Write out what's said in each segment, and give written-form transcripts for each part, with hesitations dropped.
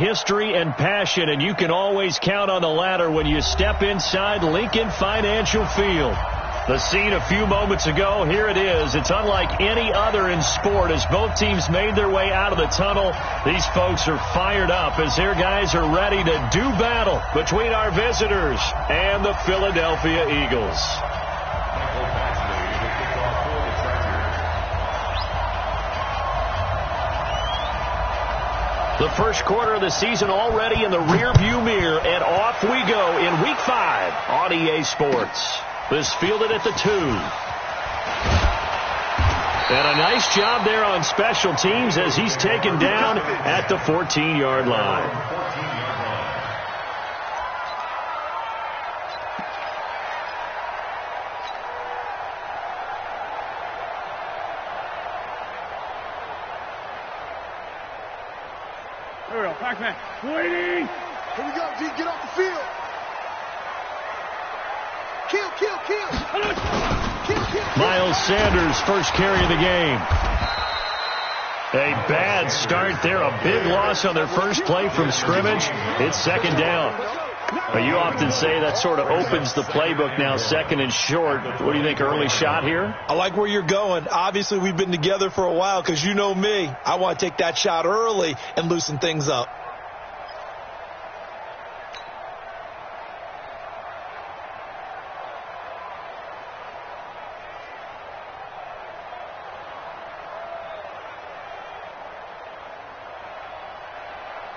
History and passion, and you can always count on the latter when you step inside Lincoln Financial Field. The scene a few moments ago, here it is. It's unlike any other in sport as both teams made their way out of the tunnel. These folks are fired up as their guys are ready to do battle between our visitors and the Philadelphia Eagles. The first quarter of the season already in the rearview mirror, and off we go in Week 5 on EA Sports. This fielded at the 2. And a nice job there on special teams as he's taken down at the 14-yard line. Here we go, Pac-Man. Waiting. Here we go, D. Get off the field. Kill. Miles Sanders, first carry of the game. A bad start there. A big loss on their first play from scrimmage. It's second down. But you often say that sort of opens the playbook now, second and short. What do you think, early shot here? I like where you're going. Obviously, we've been together for a while because you know me. I want to take that shot early and loosen things up.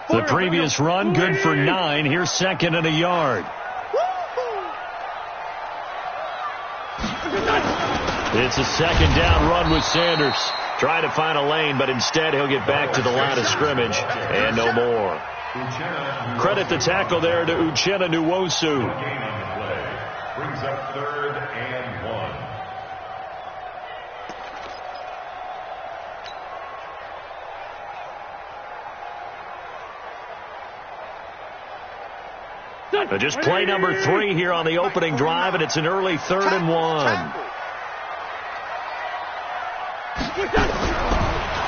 The previous run, good for 9. Here's second and a yard. It's a second down run with Sanders. Trying to find a lane, but instead he'll get back to the line of scrimmage and no more. Credit the tackle there to Uchenna Nwosu. Brings up 3rd and 1. Just play number 3 here on the opening drive, and it's an early 3rd and 1.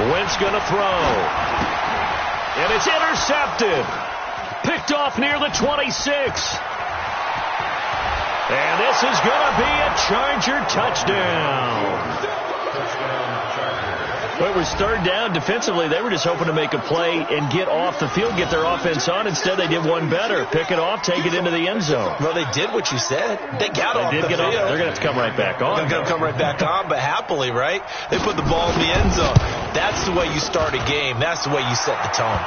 Wentz going to throw. And it's intercepted. Picked off near the 26. And this is going to be a Charger touchdown. Well, it was 3rd down. Defensively, they were just hoping to make a play and get off the field, get their offense on. Instead, they did one better. Pick it off, take it into the end zone. Well, they did what you said. They got off the field. They're going to have to come right back on. They're going to come right back on, but happily, right? They put the ball in the end zone. That's the way you start a game. That's the way you set the tone.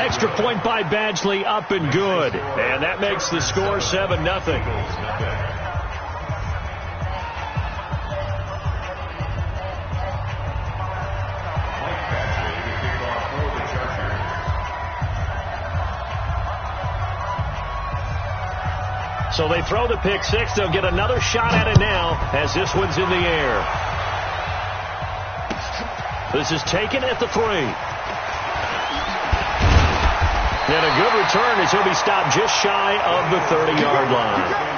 Extra point by Badgley, up and good. And that makes the score 7-0. So they throw the pick 6. They'll get another shot at it now as this one's in the air. This is taken at the 3. And a good return as he'll be stopped just shy of the 30-yard line.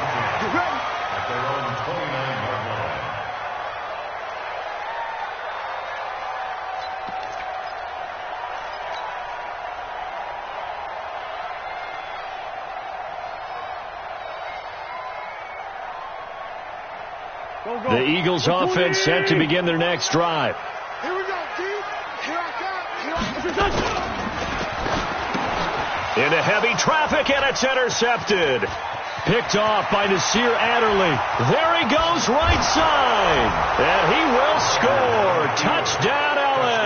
The Eagles offense set to begin their next drive. Here we go, D. Here I come. Into heavy traffic, and it's intercepted. Picked off by Nasir Adderley. There he goes, right side. And he will score. Touchdown, L.A.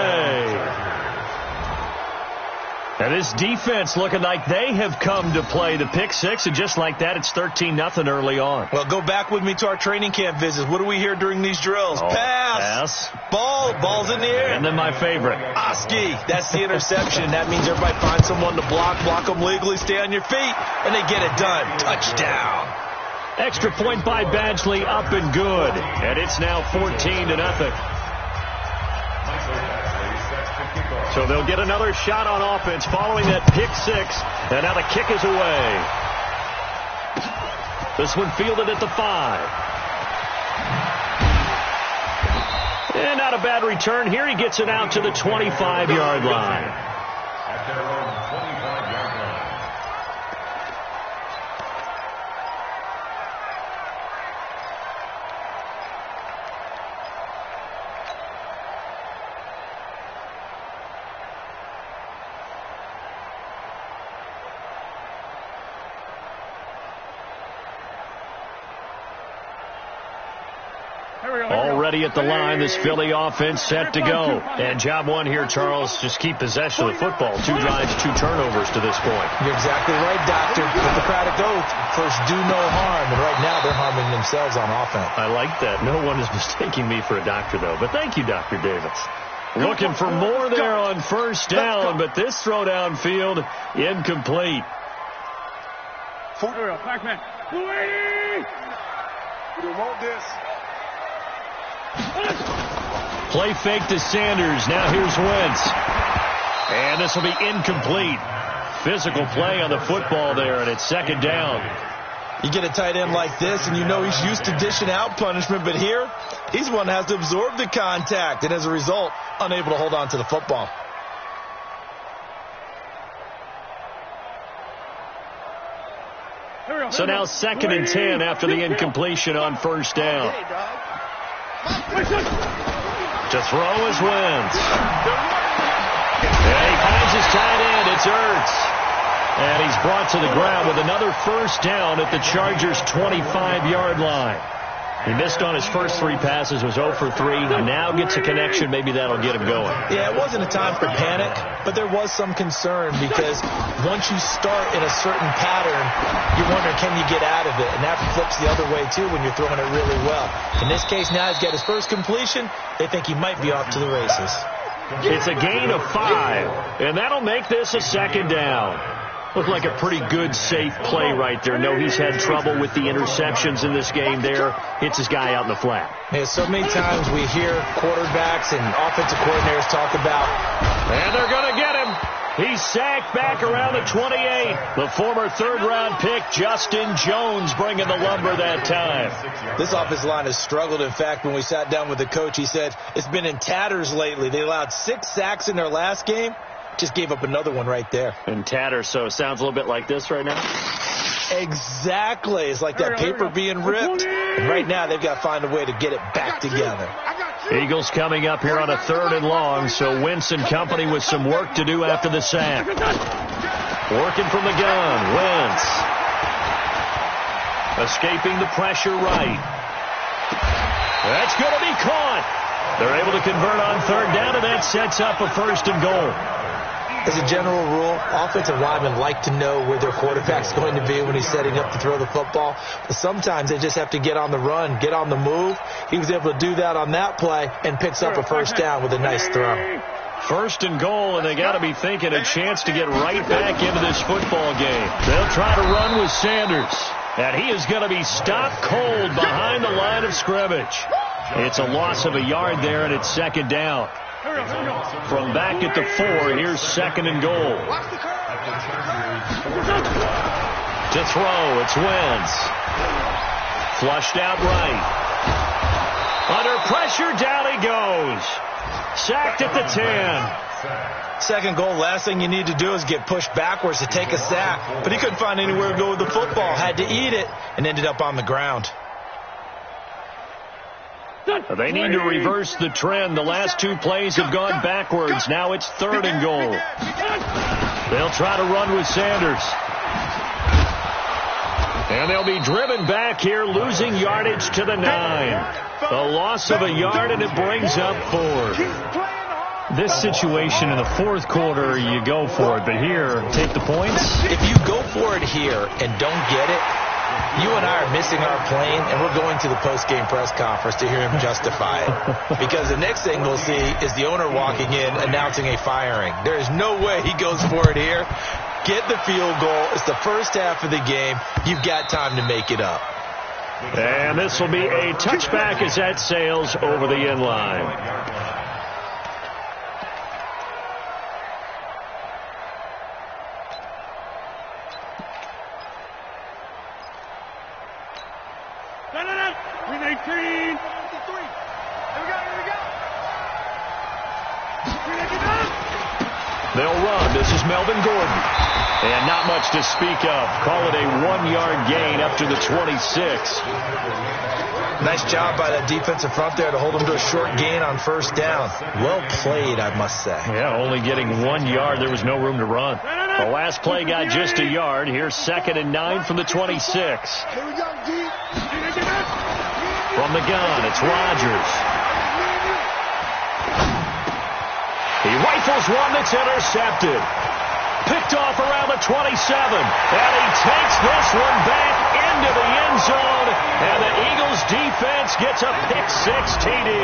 And this defense looking like they have come to play the pick 6, and just like that, it's 13-0 early on. Well, go back with me to our training camp visits. What do we hear during these drills? Pass. Ball's in the air. And then my favorite. Oski. That's the interception. That means everybody finds someone to block them legally, stay on your feet, and they get it done. Touchdown. Extra point by Badgley, up and good. And it's now 14-0. So they'll get another shot on offense following that pick 6. And now the kick is away. This one fielded at the 5. And not a bad return here. He gets it out to the 25-yard line. At their own 25-yard Already at the line, this Philly offense set to go. And job one here, Charles, just keep possession of the football. 2 drives, 2 turnovers to this point. You're exactly right, Doctor. Hippocratic oath, first do no harm. And right now they're harming themselves on offense. I like that. No one is mistaking me for a doctor, though. But thank you, Dr. Davis. Looking for more there on first down, but this throw downfield incomplete. Backman. You want this? Play fake to Sanders. Now here's Wentz. And this will be incomplete. Physical play on the football there, and it's second down. You get a tight end like this, and you know he's used to dishing out punishment, but here, he's one that has to absorb the contact, and as a result, unable to hold on to the football. So now 2nd and 10 after the incompletion on first down. To throw is Wentz. And he finds his tight end. It's Ertz. And he's brought to the ground with another first down at the Chargers' 25-yard line. He missed on his first 3 passes, was 0 for 3. Now gets a connection. Maybe that'll get him going. Yeah, it wasn't a time for panic, but there was some concern because once you start in a certain pattern, you wonder, can you get out of it? And that flips the other way, too, when you're throwing it really well. In this case, now he's got his first completion. They think he might be off to the races. It's a gain of 5, and that'll make this a second down. Looked like a pretty good, safe play right there. No, he's had trouble with the interceptions in this game there. Hits his guy out in the flat. Yeah, so many times we hear quarterbacks and offensive coordinators talk about, and they're going to get him. He's sacked back around the 28. The former 3rd-round pick, Justin Jones, bringing the lumber that time. This offensive line has struggled. In fact, when we sat down with the coach, he said it's been in tatters lately. They allowed 6 sacks in their last game. Just gave up another one right there. In tatters, so it sounds a little bit like this right now? Exactly. It's like that paper being ripped. And right now, they've got to find a way to get it back together. Eagles coming up here on a 3rd and long, so Wentz and company with some work to do after the sack. Working from the gun, Wentz. Escaping the pressure right. That's going to be caught. They're able to convert on 3rd down, and that sets up a 1st and goal. As a general rule, offensive linemen like to know where their quarterback's going to be when he's setting up to throw the football. But sometimes they just have to get on the run, get on the move. He was able to do that on that play and picks up a 1st down with a nice throw. 1st and goal, and they got to be thinking a chance to get right back into this football game. They'll try to run with Sanders, and he is going to be stopped cold behind the line of scrimmage. It's a loss of a yard there, and it's 2nd down. From back at the 4, here's 2nd and goal. To throw, it's Wentz. Flushed out right. Under pressure, down he goes. Sacked at the 10. 2nd goal, last thing you need to do is get pushed backwards to take a sack. But he couldn't find anywhere to go with the football. Had to eat it and ended up on the ground. They need to reverse the trend. The last 2 plays have gone backwards. Now it's 3rd and goal. They'll try to run with Sanders. And they'll be driven back here, losing yardage to the 9. A loss of a yard, and it brings up 4. This situation in the 4th quarter, you go for it. But here, take the points. If you go for it here and don't get it, you and I are missing our plane, and we're going to the post-game press conference to hear him justify it. Because the next thing we'll see is the owner walking in announcing a firing. There is no way he goes for it here. Get the field goal. It's the first half of the game. You've got time to make it up. And this will be a touchback as that sails over the end line. They'll run. This is Melvin Gordon. And not much to speak of. Call it a 1-yard gain up to the 26. Nice job by that defensive front there to hold them to a short gain on 1st down. Well played, I must say. Yeah, only getting 1 yard. There was no room to run. The last play got just a yard. Here's 2nd and 9 from the 26. Here we go, D. From the gun, it's Rodgers. He rifles one that's intercepted. Picked off around the 27. And he takes this one back into the end zone. And the Eagles defense gets a pick-6 TD.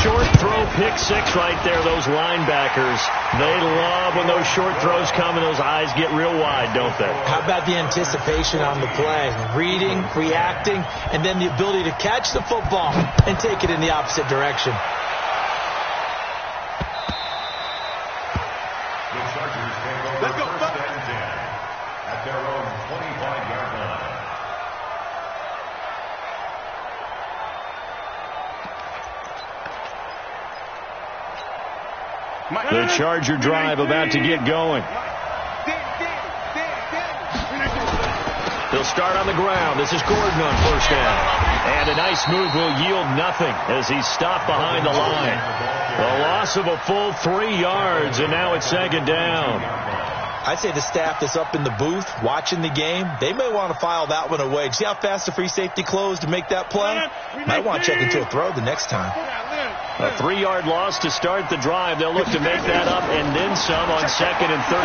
Short throw, pick-6 right there. Those linebackers, they love when those short throws come and those eyes get real wide, don't they? How about the anticipation on the play? Reading, reacting, and then the ability to catch the football and take it in the opposite direction. Let's go. First and 10 at their own 25-yard line. The Charger drive about to get going. He'll start on the ground. This is Gordon on first down. And a nice move will yield nothing as he's stopped behind the line. A loss of a full 3 yards, and now it's second down. I'd say the staff that's up in the booth watching the game, they may want to file that one away. See how fast the free safety closed to make that play? Might want to check into a throw the next time. A 3-yard loss to start the drive. They'll look to make that up and then some on 2nd and 13.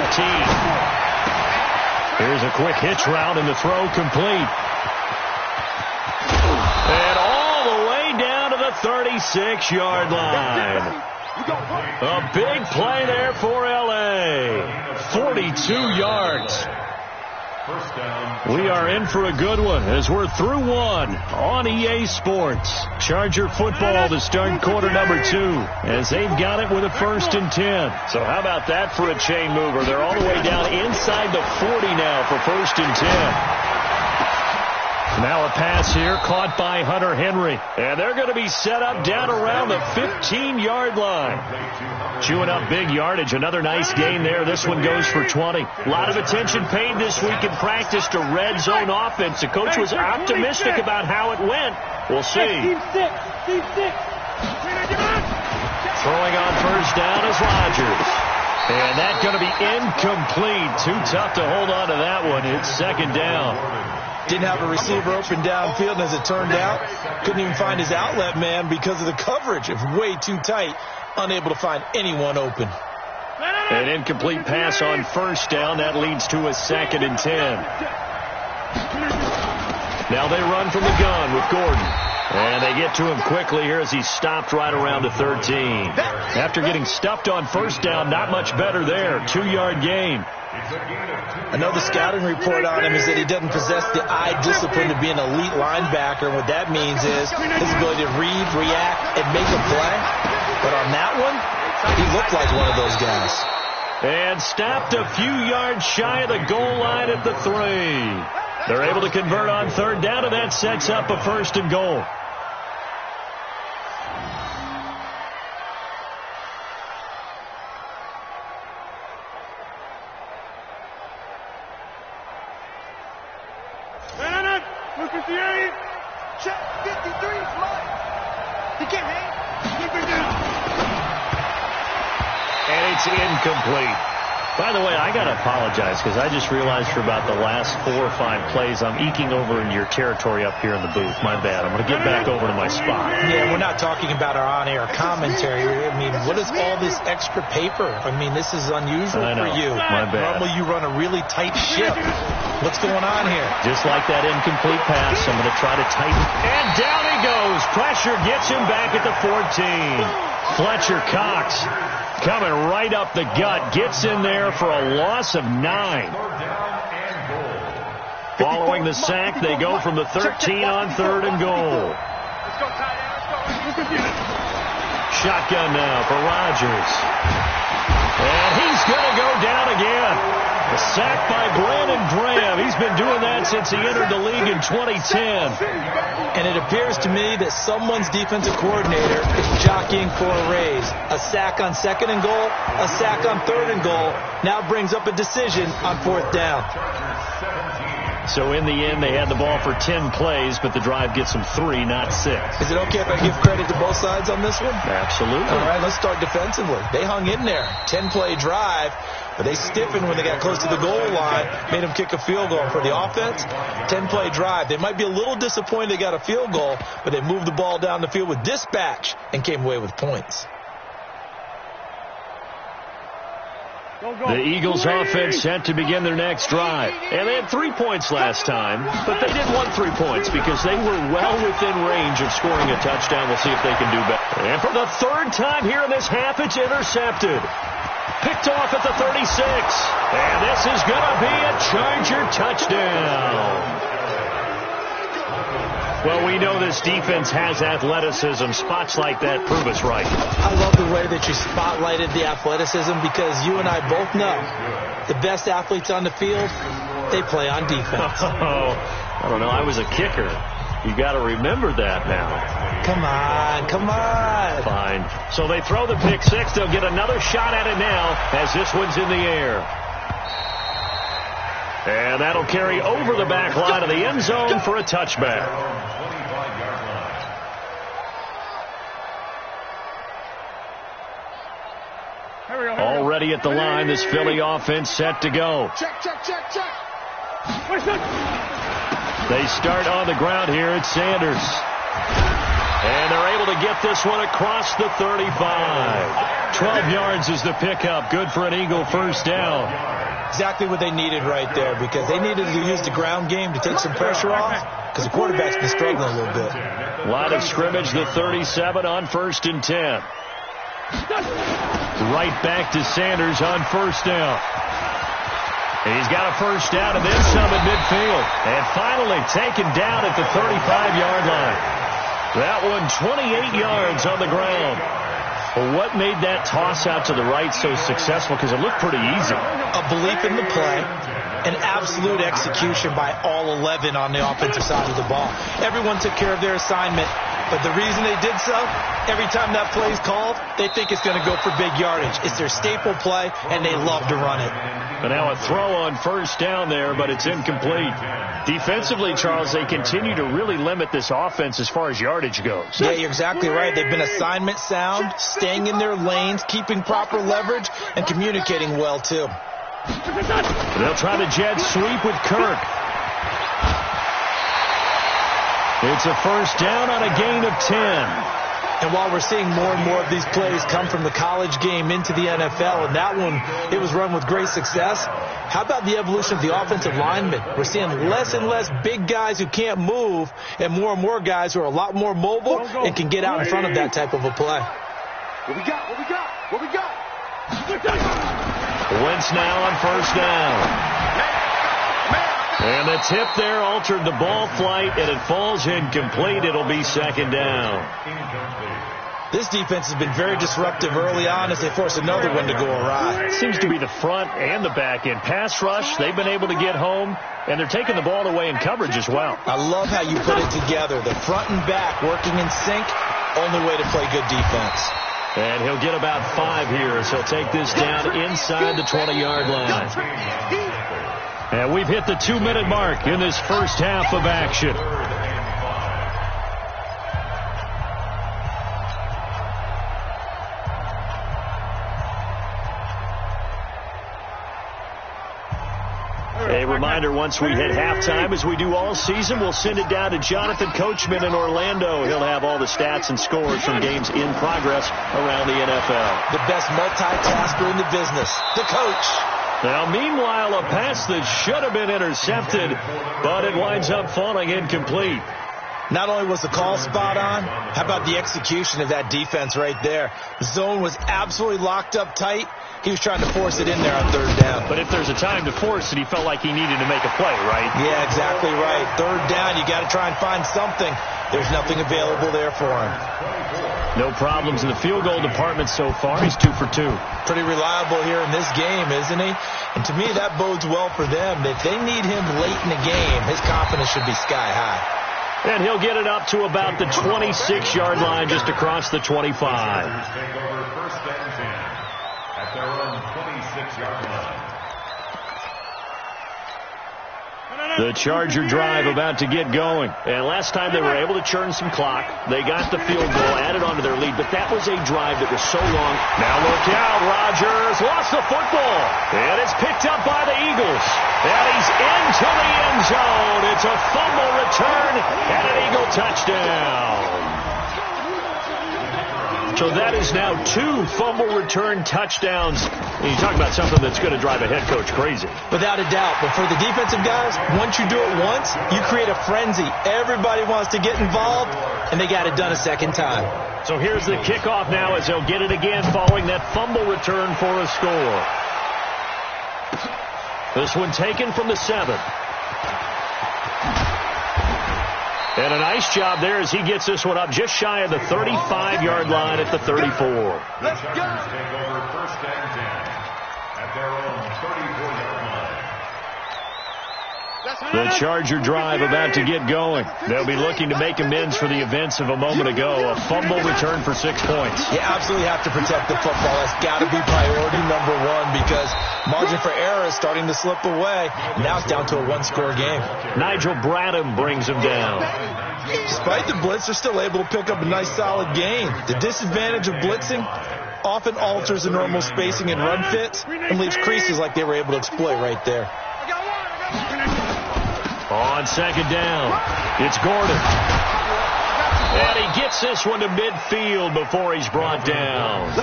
Here's a quick hitch route and the throw complete. And all the way down to the 36-yard line. A big play there for L.A. 42 yards. We are in for a good one as we're through one on EA Sports. Charger football to start quarter number 2 as they've got it with a 1st and 10. So how about that for a chain mover? They're all the way down inside the 40 now for 1st and 10. Now a pass here caught by Hunter Henry. And they're going to be set up down around the 15-yard line. Chewing up big yardage. Another nice gain there. This one goes for 20. A lot of attention paid this week in practice to red zone offense. The coach was optimistic about how it went. We'll see. Throwing on first down is Rodgers. And that's going to be incomplete. Too tough to hold on to that one. It's second down. Didn't have a receiver open downfield, and as it turned out, couldn't even find his outlet man because of the coverage. It was way too tight, unable to find anyone open. An incomplete pass on first down. That leads to a 2nd and 10. Now they run from the gun with Gordon. And they get to him quickly here as he's stopped right around the 13. After getting stuffed on first down, not much better there. 2-yard gain. Another scouting report on him is that he doesn't possess the eye discipline to be an elite linebacker. And what that means is his ability to read, react, and make a play. But on that one, he looked like one of those guys. And stopped a few yards shy of the goal line at the 3. They're able to convert on third down, and that sets up a 1st and goal. And it's incomplete. By the way, I got to apologize because I just realized for about the last 4 or 5 plays, I'm eking over into your territory up here in the booth. My bad. I'm going to get back over to my spot. Yeah, we're not talking about our on-air commentary. I mean, what is all this extra paper? I mean, this is unusual for you. My bad. Normally you run a really tight ship. What's going on here? Just like that incomplete pass, I'm going to try to tighten. And down he goes. Pressure gets him back at the 14. Fletcher Cox coming right up the gut. Gets in there for a loss of 9. Following the sack, they go from the 13 on 3rd and goal. Shotgun now for Rodgers. And he's going to go down again. A sack by Brandon Graham. He's been doing that since he entered the league in 2010. And it appears to me that someone's defensive coordinator is jockeying for a raise. A sack on 2nd and goal, a sack on 3rd and goal. Now brings up a decision on 4th down. So in the end, they had the ball for 10 plays, but the drive gets them 3, not 6. Is it okay if I give credit to both sides on this one? Absolutely. All right, let's start defensively. They hung in there. 10-play drive. But they stiffened when they got close to the goal line, made them kick a field goal. For the offense, 10-play drive. They might be a little disappointed they got a field goal, but they moved the ball down the field with dispatch and came away with points. The Eagles offense set to begin their next drive. And they had 3 points last time, but they didn't want 3 points because they were well within range of scoring a touchdown. We'll see if they can do better. And for the third time here in this half, it's intercepted. Picked off at the 36. And this is going to be a Charger touchdown. Well, we know this defense has athleticism. Spots like that prove us right. I love the way that you spotlighted the athleticism because you and I both know the best athletes on the field, they play on defense. Oh, I don't know. I was a kicker. You got to remember that now. Come on, come on. Fine. So they throw the pick six. They'll get another shot at it now as this one's in the air. And that'll carry over the back line of the end zone for a touchback. Already at the line, this Philly offense set to go. Check. They start on the ground here at Sanders. And they're able to get this one across the 35. 12 yards is the pickup. Good for an Eagle first down. Exactly what they needed right there because they needed to use the ground game to take some pressure off because the quarterback's been struggling a little bit. Line of scrimmage, the 37 on 1st and 10. Right back to Sanders on first down. And he's got a first down and then some at midfield. And finally taken down at the 35-yard line. That one 28 yards on the ground. Well, what made that toss out to the right so successful? Because it looked pretty easy. A belief in the play, an absolute execution by all 11 on the offensive side of the ball. Everyone took care of their assignment, but the reason they did so, every time that play is called, they think it's going to go for big yardage. It's their staple play, and they love to run it. But now a throw on first down there, but it's incomplete. Defensively, Charles, they continue to really limit this offense as far as yardage goes. Yeah, you're exactly right. They've been assignment sound, staying in their lanes, keeping proper leverage, and communicating well, too. They'll try the jet sweep with Kirk. It's a first down on a gain of 10. And while we're seeing more and more of these plays come from the college game into the NFL, and that one, it was run with great success, how about the evolution of the offensive linemen? We're seeing less and less big guys who can't move and more guys who are a lot more mobile and can get out in front of that type of a play. What we got? Wentz now on first down. And the tip there altered the ball flight, and it falls incomplete. It'll be second down. This defense has been very disruptive early on as they force another one to go awry. Seems to be the front and the back end. Pass rush, they've been able to get home, and they're taking the ball away in coverage as well. I love how you put it together. The front and back working in sync, only way to play good defense. And he'll get about 5 here as he'll take this down inside the 20-yard line. And we've hit the 2-minute mark in this first half of action. A reminder, once we hit halftime, as we do all season, we'll send it down to Jonathan Coachman in Orlando. He'll have all the stats and scores from games in progress around the NFL. The best multitasker in the business, the coach. Now, meanwhile, a pass that should have been intercepted, but it winds up falling incomplete. Not only was the call spot on, how about the execution of that defense right there? The zone was absolutely locked up tight. He was trying to force it in there on third down. But if there's a time to force it, he felt like he needed to make a play, right? Yeah, exactly right. Third down, you got to try and find something. There's nothing available there for him. No problems in the field goal department so far. He's 2 for 2. Pretty reliable here in this game, isn't he? And to me, that bodes well for them. If they need him late in the game, his confidence should be sky high. And he'll get it up to about the 26-yard line, just across the 25. Take over first and 10 at their own 26-yard line. The Charger drive about to get going. And last time they were able to churn some clock. They got the field goal, added on to their lead, but that was a drive that was so long. Now look out, Rodgers lost the football. And it's picked up by the Eagles. And he's into the end zone. It's a fumble return and an Eagle touchdown. So that is now 2 fumble return touchdowns. And you talk about something that's going to drive a head coach crazy. Without a doubt. But for the defensive guys, once you do it once, you create a frenzy. Everybody wants to get involved, and they got it done a second time. So here's the kickoff now as they'll get it again following that fumble return for a score. This one taken from the 7. And a nice job there as he gets this one up just shy of the 35-yard line at the 34. Let's go. Take over 1st and 10 at their own 34-yard line. The Charger drive about to get going. They'll be looking to make amends for the events of a moment ago. A fumble return for 6 points. You absolutely have to protect the football. That's got to be priority number 1 because margin for error is starting to slip away. Now it's down to a 1-score game. Nigel Bradham brings him down. Despite the blitz, they're still able to pick up a nice solid gain. The disadvantage of blitzing often alters the normal spacing and run fits and leaves creases like they were able to exploit right there. On 2nd down, it's Gordon. And he gets this one to midfield before he's brought down.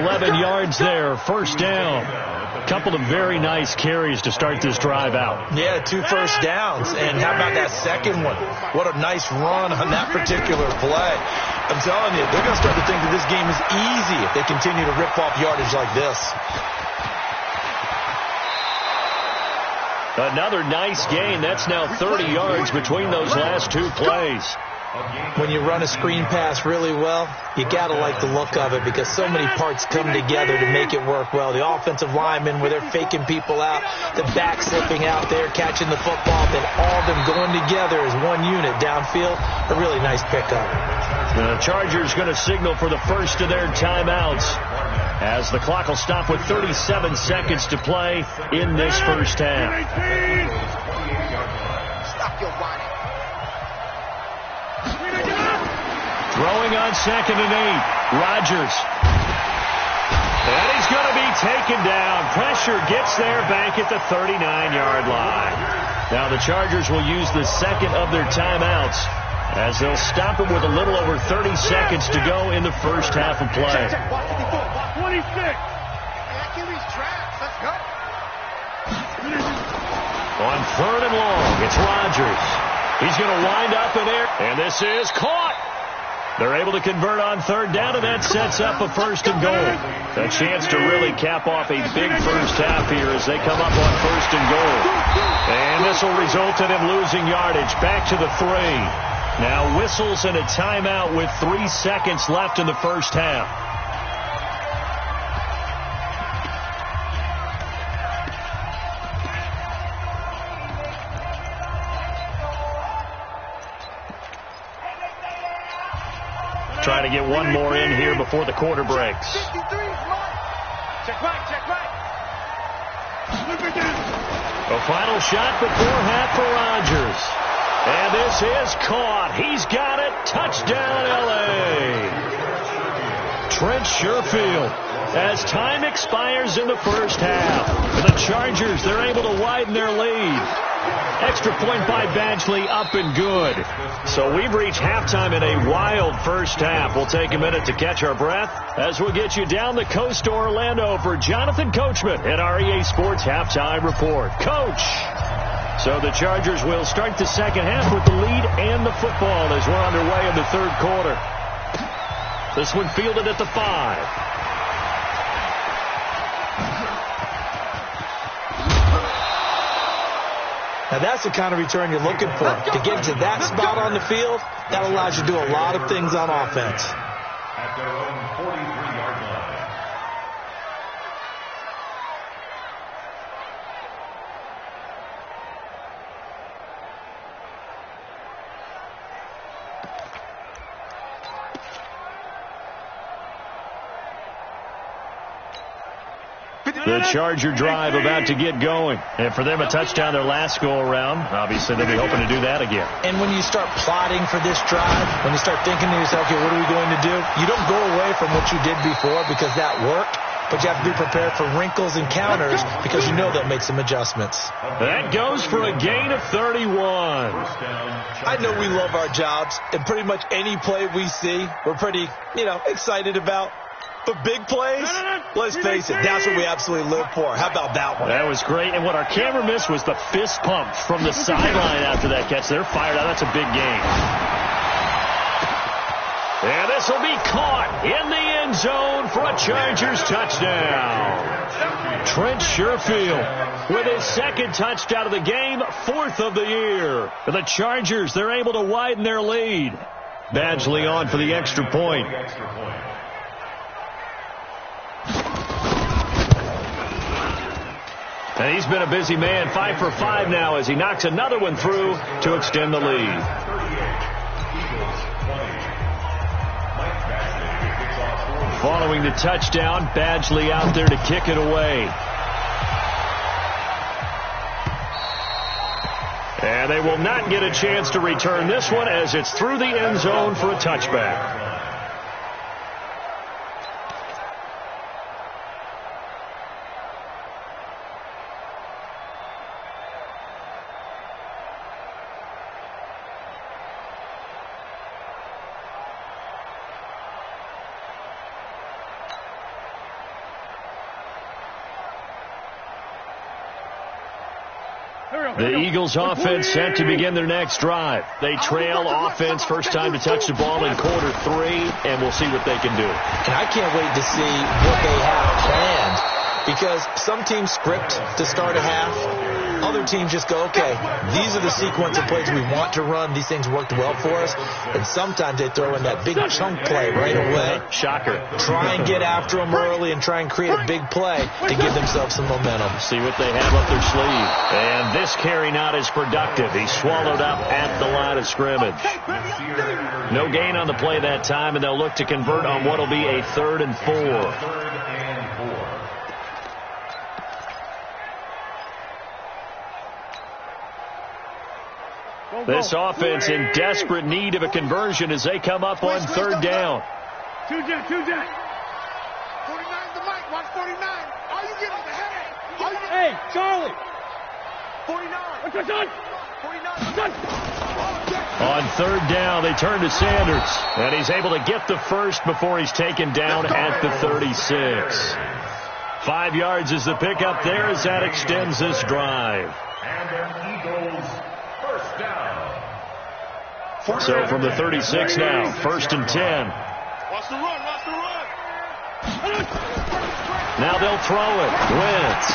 11 yards there, 1st down. Couple of very nice carries to start this drive out. Yeah, 2 first downs. And how about that second one? What a nice run on that particular play. I'm telling you, they're going to start to think that this game is easy if they continue to rip off yardage like this. Another nice gain. That's now 30 yards between those last 2 plays. When you run a screen pass really well, you got to like the look of it because so many parts come together to make it work well. The offensive linemen where they're faking people out, the back slipping out there, catching the football, then all of them going together as one unit downfield. A really nice pickup. The Chargers going to signal for the first of their timeouts as the clock will stop with 37 seconds to play in this first half. Stop your whining. Throwing on 2nd and 8. Rodgers. And he's going to be taken down. Pressure gets there back at the 39-yard line. Now the Chargers will use the second of their timeouts as they'll stop him with a little over 30 seconds to go in the first half of play. 26. Let's go. On 3rd and long, it's Rodgers. He's going to wind up in there, and this is caught. They're able to convert on 3rd down, and that sets up a 1st and goal. A chance to really cap off a big first half here as they come up on 1st and goal. And this will result in him losing yardage back to the 3. Now whistles and a timeout with 3 seconds left in the first half. Trying to get one more in here before the quarter breaks. Check right, check right. A final shot before half for Rodgers. And this is caught. He's got it. Touchdown, L.A. Trent Sherfield. As time expires in the first half, the Chargers, they're able to widen their lead. Extra point by Badgley, up and good. So we've reached halftime in a wild first half. We'll take a minute to catch our breath as we'll get you down the coast to Orlando for Jonathan Coachman at our EA Sports Halftime Report. Coach! So the Chargers will start the second half with the lead and the football as we're underway in the 3rd quarter. This one fielded at the 5. Now that's the kind of return you're looking for. To get to that spot on the field, that allows you to do a lot of things on offense. At their own 43-yard line. The Charger drive about to get going. And for them, a touchdown their last go-around. Obviously, they'll be hoping to do that again. And when you start plotting for this drive, when you start thinking to yourself, okay, what are we going to do? You don't go away from what you did before because that worked. But you have to be prepared for wrinkles and counters because you know they'll make some adjustments. That goes for a gain of 31. I know we love our jobs, and pretty much any play we see, we're pretty, excited about. But big plays, let's face it, that's what we absolutely live for. How about that one? That was great. And what our camera missed was the fist pump from the sideline after that catch. They're fired out. That's a big game. And this will be caught in the end zone for a Chargers touchdown. Trent Sherfield with his second touchdown of the game, fourth of the year. For the Chargers, they're able to widen their lead. Badgley on for the extra point. And he's been a busy man, 5 for 5 now as he knocks another one through to extend the lead. Following the touchdown, Badgley out there to kick it away. And they will not get a chance to return this one as it's through the end zone for a touchback. The Eagles offense set to begin their next drive. They trail offense first time to touch the ball in quarter 3, and we'll see what they can do. And I can't wait to see what they have planned because some teams script to start a half. Other teams just go, okay, these are the sequence of plays we want to run. These things worked well for us. And sometimes they throw in that big chunk play right away. Shocker. Try and get after them early and try and create a big play to give themselves some momentum. See what they have up their sleeve. And this carry not as productive. He's swallowed up at the line of scrimmage. No gain on the play that time, and they'll look to convert on what will be a 3rd and 4. This offense in desperate need of a conversion as they come up on 3rd down. Two jet. 49 the mic. Watch 49. All you get is the headache. Hey, Charlie. 49. What's your son? 49. On 3rd down, they turn to Sanders. And he's able to get the first before he's taken down at the 36. 5 yards is the pickup there as that extends this drive. And an Eagles first down. So from the 36 now, 1st and 10. Watch the run. Now they'll throw it. Wentz.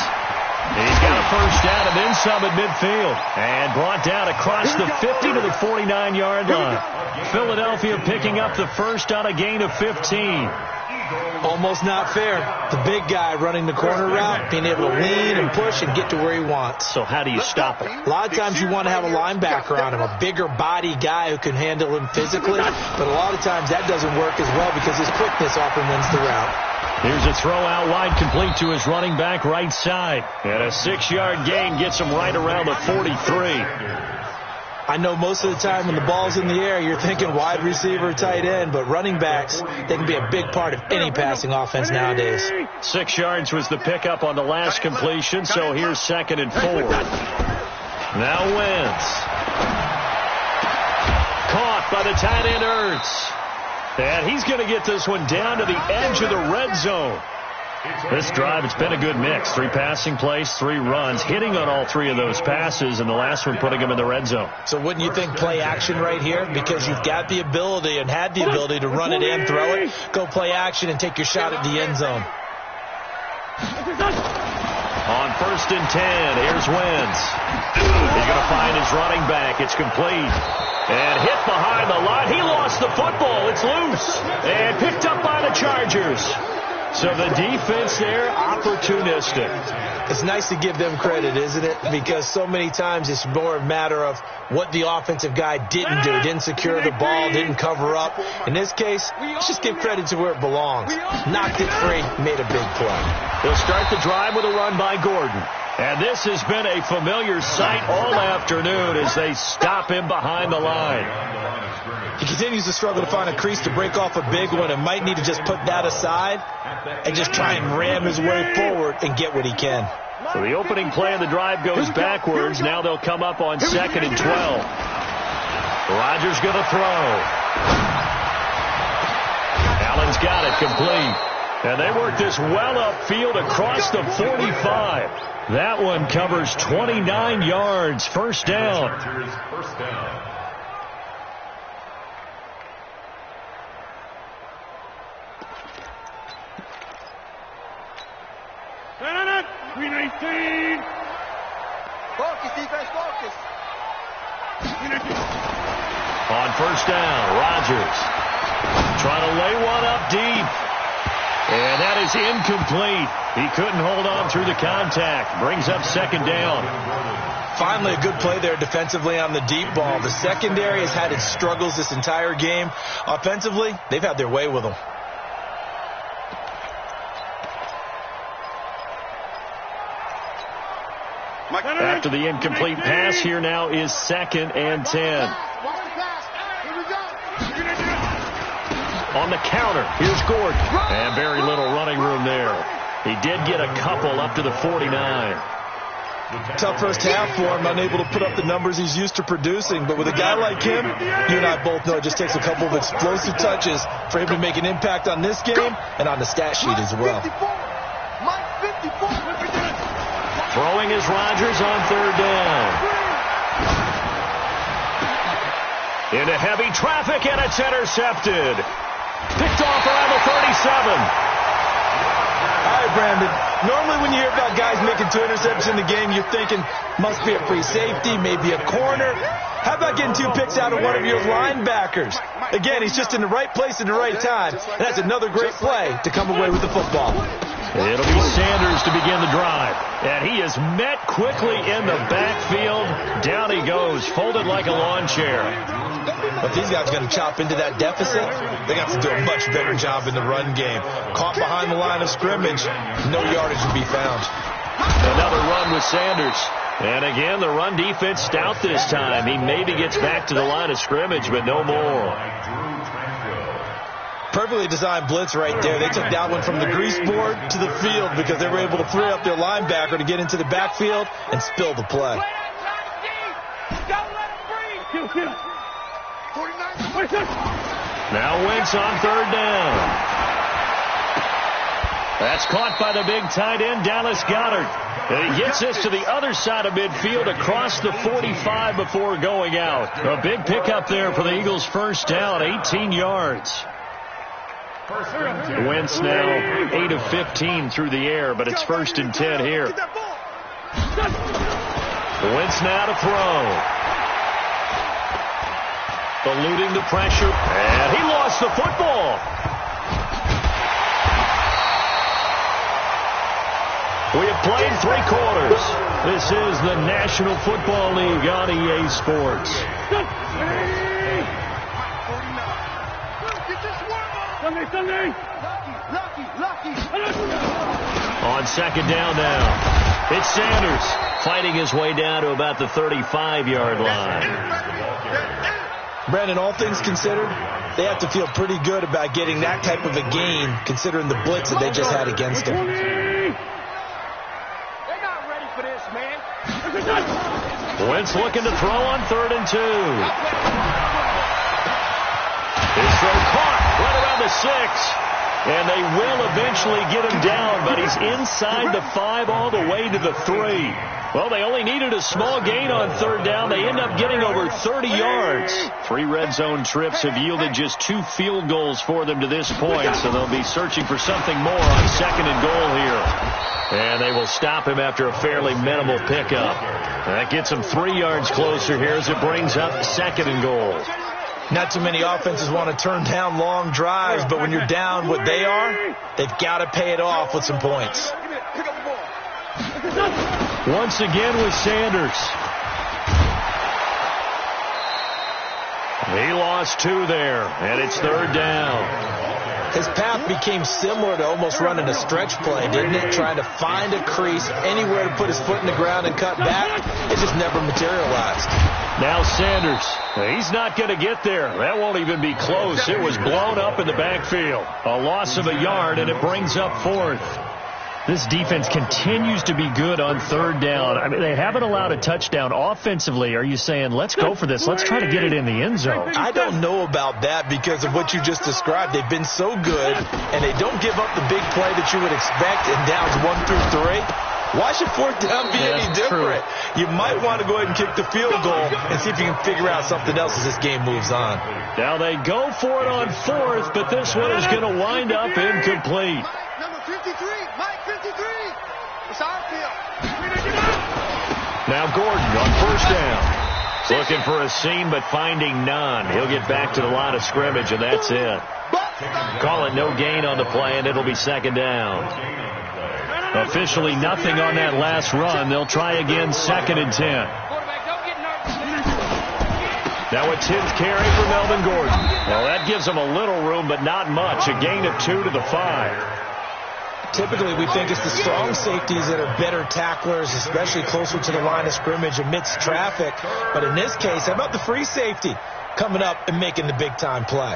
He's got a first down and then some at midfield. And brought down across the 50 to the 49-yard line. Philadelphia picking up the first on a gain of 15. Almost not fair. The big guy running the corner route, being able to lean and push and get to where he wants. So how do you stop it? A lot of times you want to have a linebacker on him, a bigger body guy who can handle him physically. But a lot of times that doesn't work as well because his quickness often wins the route. Here's a throw out wide complete to his running back right side. And a 6-yard gain gets him right around the 43. I know most of the time when the ball's in the air, you're thinking wide receiver, tight end, but running backs, they can be a big part of any passing offense nowadays. 6 yards was the pickup on the last completion, so here's 2nd and 4. Now Wentz. Caught by the tight end Ertz. And he's going to get this one down to the edge of the red zone. This drive, it's been a good mix. 3 passing plays, 3 runs, hitting on all 3 of those passes, and the last one putting him in the red zone. So wouldn't you think play action right here? Because you've got the ability and had the ability to run it in, throw it, go play action, and take your shot at the end zone. On 1st and 10, here's Wentz. He's going to find his running back. It's complete. And hit behind the line. He lost the football. It's loose. And picked up by the Chargers. So the defense there, opportunistic. It's nice to give them credit, isn't it? Because so many times it's more a matter of what the offensive guy didn't do. Didn't secure the ball, didn't cover up. In this case, let's just give credit to where it belongs. Knocked it free, made a big play. They'll start the drive with a run by Gordon. And this has been a familiar sight all afternoon as they stop him behind the line. He continues to struggle to find a crease to break off a big one and might need to just put that aside and just try and ram his way forward and get what he can. So the opening play of the drive goes backwards. Now they'll come up on 2nd and 12. Rodgers going to throw. Allen's got it complete. And they work this well upfield across the 45. That one covers 29 yards. First down. Focus, defense, focus. On first down, Rodgers trying to lay one up deep. And that is incomplete. He couldn't hold on through the contact. Brings up 2nd down. Finally a good play there defensively on the deep ball. The secondary has had its struggles this entire game. Offensively, they've had their way with them. After the incomplete pass, here now is 2nd and 10. On the counter, here's Gordon. And very little running room there. He did get a couple up to the 49. Tough first half for him, unable to put up the numbers he's used to producing. But with a guy like him, you and I both know it just takes a couple of explosive touches for him to make an impact on this game and on the stat sheet as well. Throwing is Rodgers on 3rd down. Into heavy traffic, and it's intercepted. Picked off around the 37. All right, Brandon. Normally when you hear about guys making 2 interceptions in the game, you're thinking must be a free safety, maybe a corner. How about getting 2 picks out of one of your linebackers? Again, he's just in the right place at the right time. And that's another great play to come away with the football. It'll be Sanders to begin the drive. And he is met quickly in the backfield. Down he goes, folded like a lawn chair. But these guys are going to chop into that deficit. They got to do a much better job in the run game. Caught behind the line of scrimmage, no yardage to be found. Another run with Sanders. And again, the run defense stout this time. He maybe gets back to the line of scrimmage, but no more. Perfectly designed blitz right there. They took that one from the grease board to the field because they were able to free up their linebacker to get into the backfield and spill the play. Now Wentz on 3rd down. That's caught by the big tight end, Dallas Goedert. And he gets this to the other side of midfield across the 45 before going out. A big pickup there for the Eagles' first down, 18 yards. Wentz now 8 of 15 through the air, but it's 1st and 10 here. Wentz now to throw. Eluding the pressure, and he lost the football. We have played 3 quarters. This is the National Football League on EA Sports. On 2nd down now, it's Sanders fighting his way down to about the 35-yard line. Brandon, all things considered, they have to feel pretty good about getting that type of a gain considering the blitz that they just had against them. They're not ready for this, man. Wentz looking to throw on 3rd and 2. His throw caught right around the 6. And they will eventually get him down, but he's inside the 5 all the way to the 3. Well, they only needed a small gain on 3rd down. They end up getting over 30 yards. 3 red zone trips have yielded just 2 field goals for them to this point, so they'll be searching for something more on 2nd and goal here. And they will stop him after a fairly minimal pickup. That gets him 3 yards closer here as it brings up 2nd and goal. Not too many offenses want to turn down long drives, but when you're down what they are, they've got to pay it off with some points. Once again with Sanders. He lost 2 there, and it's 3rd down. His path became similar to almost running a stretch play, didn't it? Trying to find a crease, anywhere to put his foot in the ground and cut back. It just never materialized. Now Sanders. He's not going to get there. That won't even be close. It was blown up in the backfield. A loss of a yard, and it brings up 4th. This defense continues to be good on 3rd down. I mean, they haven't allowed a touchdown. Offensively, are you saying, let's go for this, let's try to get it in the end zone? I don't know about that because of what you just described. They've been so good, and they don't give up the big play that you would expect in downs 1 through 3. Why should 4th down be any different? True. You might want to go ahead and kick the field goal and see if you can figure out something else as this game moves on. Now they go for it on 4th, but this one is going to wind up incomplete. Number 53, Mike 53. It's our field. Now Gordon on 1st down. Looking for a seam, but finding none. He'll get back to the line of scrimmage, and that's it. Call it no gain on the play, and it'll be 2nd down. Officially nothing on that last run. They'll try again, 2nd and 10. Now a 10th carry for Melvin Gordon. Well, that gives them a little room, but not much. A gain of 2 to the 5. Typically, we think it's the strong safeties that are better tacklers, especially closer to the line of scrimmage amidst traffic. But in this case, how about the free safety coming up and making the big-time play?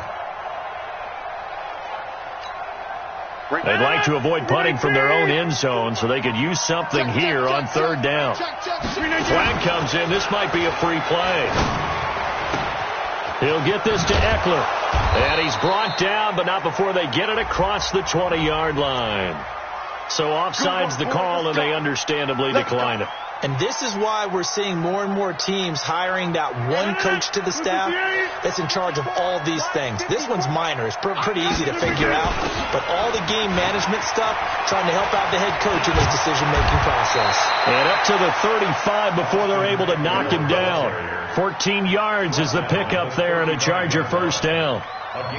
They'd like to avoid punting from their own end zone, so they could use something here on 3rd down. Flag comes in. This might be a free play. He'll get this to Eckler. And he's brought down, but not before they get it across the 20-yard line. So offside's the call, and they understandably decline it. And this is why we're seeing more and more teams hiring that one coach to the staff that's in charge of all these things. This one's minor. It's pretty easy to figure out. But all the game management stuff, trying to help out the head coach in this decision-making process. And up to the 35 before they're able to knock him down. 14 yards is the pickup there, and a Charger 1st down.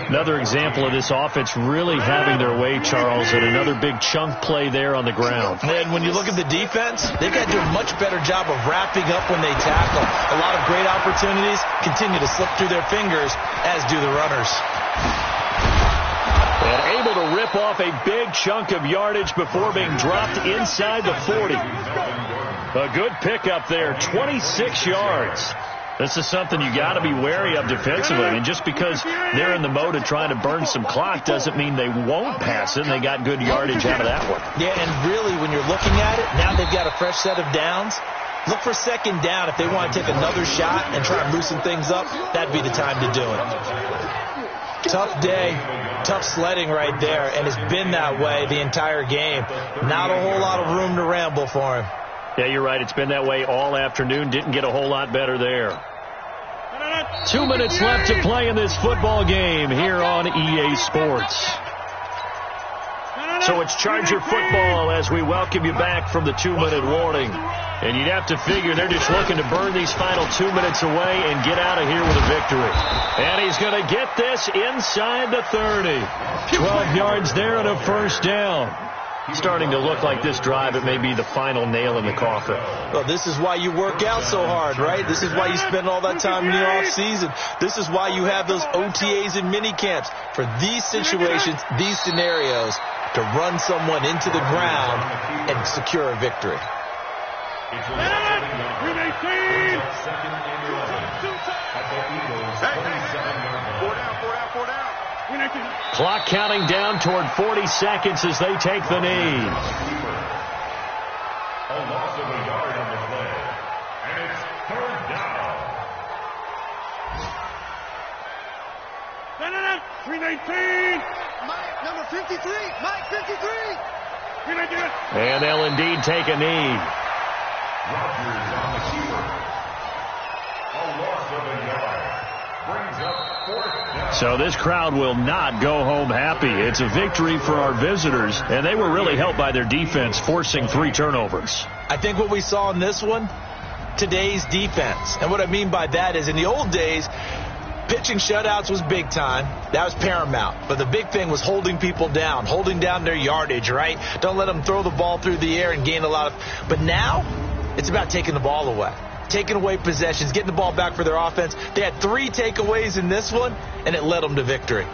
Another example of this offense really having their way, Charles, and another big chunk play there on the ground. And when you look at the defense, they've got to do a much better job of wrapping up when they tackle. A lot of great opportunities continue to slip through their fingers, as do the runners. And able to rip off a big chunk of yardage before being dropped inside the 40. A good pickup there, 26 yards. This is something you got to be wary of defensively. And just because they're in the mode of trying to burn some clock doesn't mean they won't pass it. And they got good yardage out of that one. Yeah, and really, when you're looking at it, now they've got a fresh set of downs. Look for 2nd down. If they want to take another shot and try and loosen things up, that'd be the time to do it. Tough day, tough sledding right there, and it's been that way the entire game. Not a whole lot of room to ramble for him. Yeah, you're right. It's been that way all afternoon. Didn't get a whole lot better there. 2 minutes left to play in this football game here on EA Sports. So it's Charger football as we welcome you back from the 2-minute warning. And you'd have to figure they're just looking to burn these final 2 minutes away and get out of here with a victory. And he's going to get this inside the 30. 12 yards there and a 1st down. Starting to look like this drive, it may be the final nail in the coffin. Well, this is why you work out so hard, right? This is why you spend all that time in the off-season. This is why you have those OTAs and mini camps for these situations, these scenarios, to run someone into the ground and secure a victory. Clock counting down toward 40 seconds as they take the knee. A loss of a yard on the play. And it's 3rd down. 319. Mike, number 53. Mike 53. 319. And they'll indeed take a knee. Rodgers on the keeper. A loss of a yard. Brings up 4th down. So this crowd will not go home happy. It's a victory for our visitors, and they were really helped by their defense, forcing 3 turnovers. I think what we saw in this one, today's defense. And what I mean by that is in the old days, Pitching shutouts was big time. That was paramount. But the big thing was holding people down, holding down their yardage, right? Don't let them throw the ball through the air and gain a lot of... But now, it's about taking the ball away. Taking away possessions, getting the ball back for their offense. They had 3 takeaways in this one, and it led them to victory.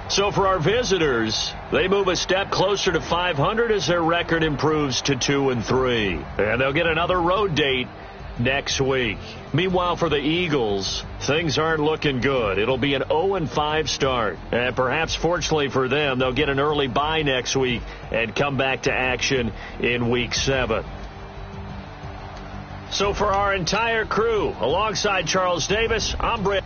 So for our visitors, they move a step closer to 500 as their record improves to 2-3. And they'll get another road date next week. Meanwhile, for the Eagles, things aren't looking good. It'll be an 0-5 start. And perhaps fortunately for them, they'll get an early bye next week and come back to action in Week 7. So for our entire crew, alongside Charles Davis, I'm Brett.